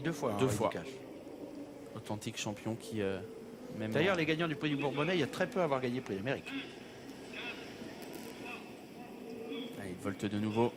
2 fois. Deux hein, fois. Cash. Authentique champion qui... même D'ailleurs, les gagnants du prix du Bourbonnais, il y a très peu à avoir gagné le prix d'Amérique. Allez, il volte de nouveau.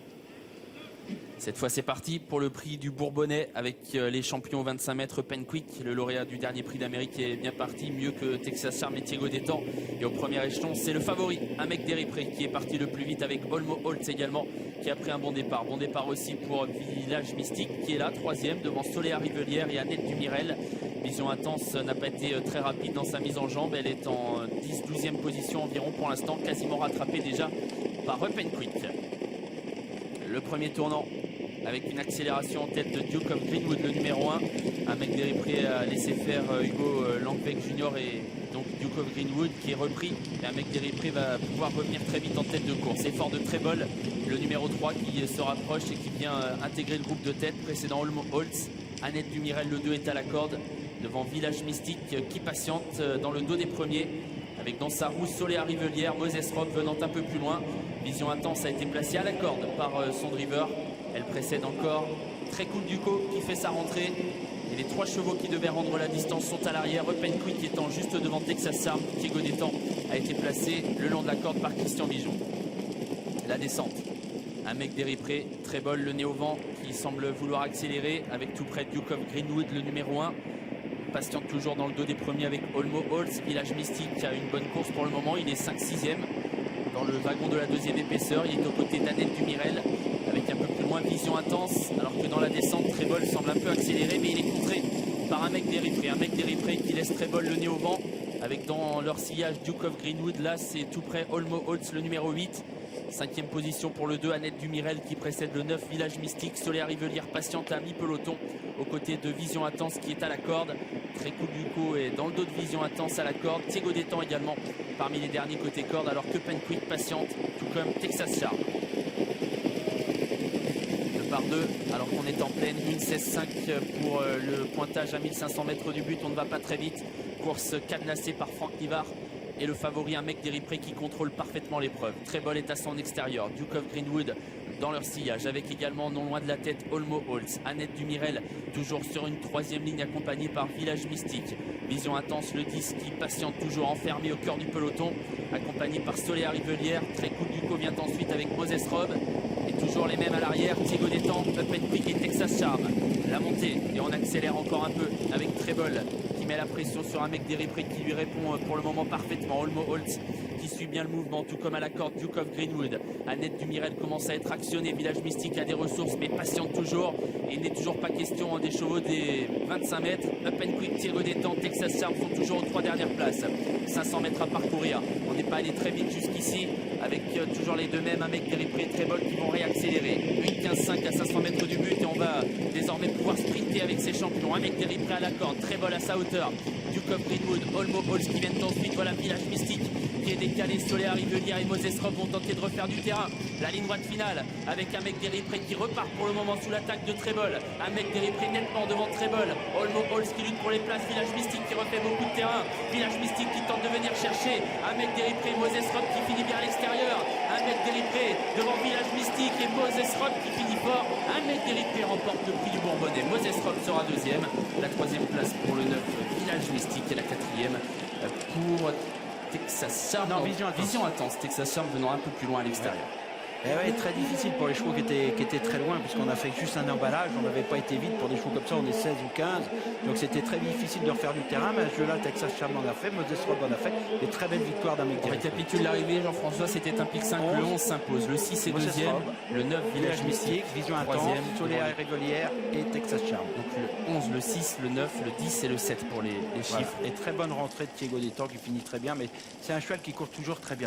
Cette fois, c'est parti pour le prix du Bourbonnais avec les champions 25 mètres Penquick. Le lauréat du dernier prix d'Amérique est bien parti, mieux que Texas Charm et Diego Détan. Et au premier échelon, c'est le favori, Amek Deripré, qui est parti le plus vite avec Olmo Holtz également, qui a pris un bon départ. Bon départ aussi pour Village Mystique, qui est là, troisième, devant Soléa Rivelière et Annette Dumirel. Vision Intense n'a pas été très rapide dans sa mise en jambe. Elle est en 10-12e position environ pour l'instant, quasiment rattrapée déjà par Penquick. Le premier tournant avec une accélération en tête de Duke of Greenwood, le numéro 1. Amek Deripré a laissé faire Hugo Langbeck Jr. et donc Duke of Greenwood qui est repris. Et Amek Deripré va pouvoir revenir très vite en tête de course. Effort de Trébol, le numéro 3 qui se rapproche et qui vient intégrer le groupe de tête précédent Olmo Holtz. Annette Dumirel, le 2 est à la corde devant Village Mystique qui patiente dans le dos des premiers. Avec dans sa roue Soléa Rivelière, Moses Rob venant un peu plus loin. Vision Intense a été placée à la corde par son driver. Elle précède encore Très Cool Duco qui fait sa rentrée. Et les 3 chevaux qui devaient rendre la distance sont à l'arrière. Penquick étant juste devant Texas Charm. Diego Détan a été placé le long de la corde par Christian Bijon. La descente. Amek Deripré, Trébol, le nez au vent qui semble vouloir accélérer avec tout près Duke of Greenwood, le numéro 1. Patiente toujours dans le dos des premiers avec Olmo Holtz. Village Mystique qui a une bonne course pour le moment. Il est 5-6e dans le wagon de la 2e épaisseur. Il est aux côtés d'Annette Dumirel avec un peu plus loin Vision Intense. Alors que dans la descente, Trébol semble un peu accéléré, mais il est contré par Amek Deripré. Amek Deripré qui laisse Trébol le nez au vent avec dans leur sillage Duke of Greenwood. Là, c'est tout près Olmo Holtz, le numéro 8. 5e position pour le 2, Annette Dumirel qui précède le 9, Village Mystique. Soléa Rivelière patiente à mi-peloton aux côtés de Vision Intense qui est à la corde. Très Cool Duco est dans le dos de Vision Intense à la corde. Diego Détan également parmi les derniers côté corde, alors que Penquick patiente, tout comme Texas Charm. Le par 2, alors qu'on est en pleine 1,16,5 pour le pointage à 1500 mètres du but. On ne va pas très vite. Course cadenassée par Franck Nivard. Et le favori Amek Deripré qui contrôle parfaitement l'épreuve. Trébol est à son extérieur. Duke of Greenwood dans leur sillage avec également non loin de la tête Olmo Holtz. Annette Dumirel toujours sur une 3e ligne accompagnée par Village Mystique. Vision Intense, le 10 qui patiente toujours enfermé au cœur du peloton accompagné par Soléa Rivelière. Très Cool Duco vient ensuite avec Moses Rob. Et toujours les mêmes à l'arrière. Diego Détan, Penquick et Texas Charm. La montée et on accélère encore un peu avec Trébol qui met la pression sur Amek Deripré qui lui répond pour le moment parfaitement. Olmo Holtz qui suit bien le mouvement, tout comme à la corde Duke of Greenwood. Annette Dumirel commence à être actionnée. Village Mystique a des ressources mais patiente toujours. Et il n'est toujours pas question des chevaux des 25 mètres. Penquick, Diego Détan, Texas Charm sont toujours aux 3 dernières places. 500 mètres à parcourir. On n'est pas allé très vite jusqu'ici avec toujours les deux mêmes, Amek Deripré et Trébol qui vont réaccélérer. 8-15-5 à 500 mètres du but et on va désormais pouvoir sprinter avec ses champions. Amek Deripré à la corde, Trébol à sa hauteur. Duke of Greenwood, Olmo Holtz qui viennent ensuite. Voilà Village Mystique qui est décalé. Soléa Rivelière et Moses Rob vont tenter de refaire du terrain. La ligne droite finale avec Amek Deripré qui repart pour le moment sous l'attaque de Trébol. Amek Deripré nettement devant Trébol. Olmo Holtz qui lutte pour les places. Village Mystique qui refait beaucoup de terrain. Village Mystique qui tente de venir chercher Amek Deripré, Moses Rob qui finit bien à l'extérieur. Amek Deripré devant Village Mystique et Moses Rob qui finit fort. Amek Deripré remporte le prix du Bourbonnais. Moses Rob sera 2e. La 3e place pour le 9, Village Mystique, et la 4e pour Texas Charm. Non, Vision Intense. Texas Charm venant un peu plus loin à l'extérieur. Et ouais, très difficile pour les chevaux qui étaient très loin, puisqu'on a fait juste un emballage, on n'avait pas été vite pour des chevaux comme ça, on est 16 ou 15, donc c'était très difficile de refaire du terrain, mais à ce jeu-là, Texas Charm en a fait, Moses Rob en a fait, des très belles victoires d'Amek On Deripré. récapitule l'arrivée, Jean-François, c'était un pic 5, le 11 s'impose, le 6 est Moses 2e, Rob, le 9 Village Mystique, Vision Intense, 3e, Soléa Rivelière et Texas Charm. donc le 11, le 6, le 9, le 10 et le 7 pour les chiffres. Voilà. Et très bonne rentrée de Diego Détan qui finit très bien, mais c'est un cheval qui court toujours très bien.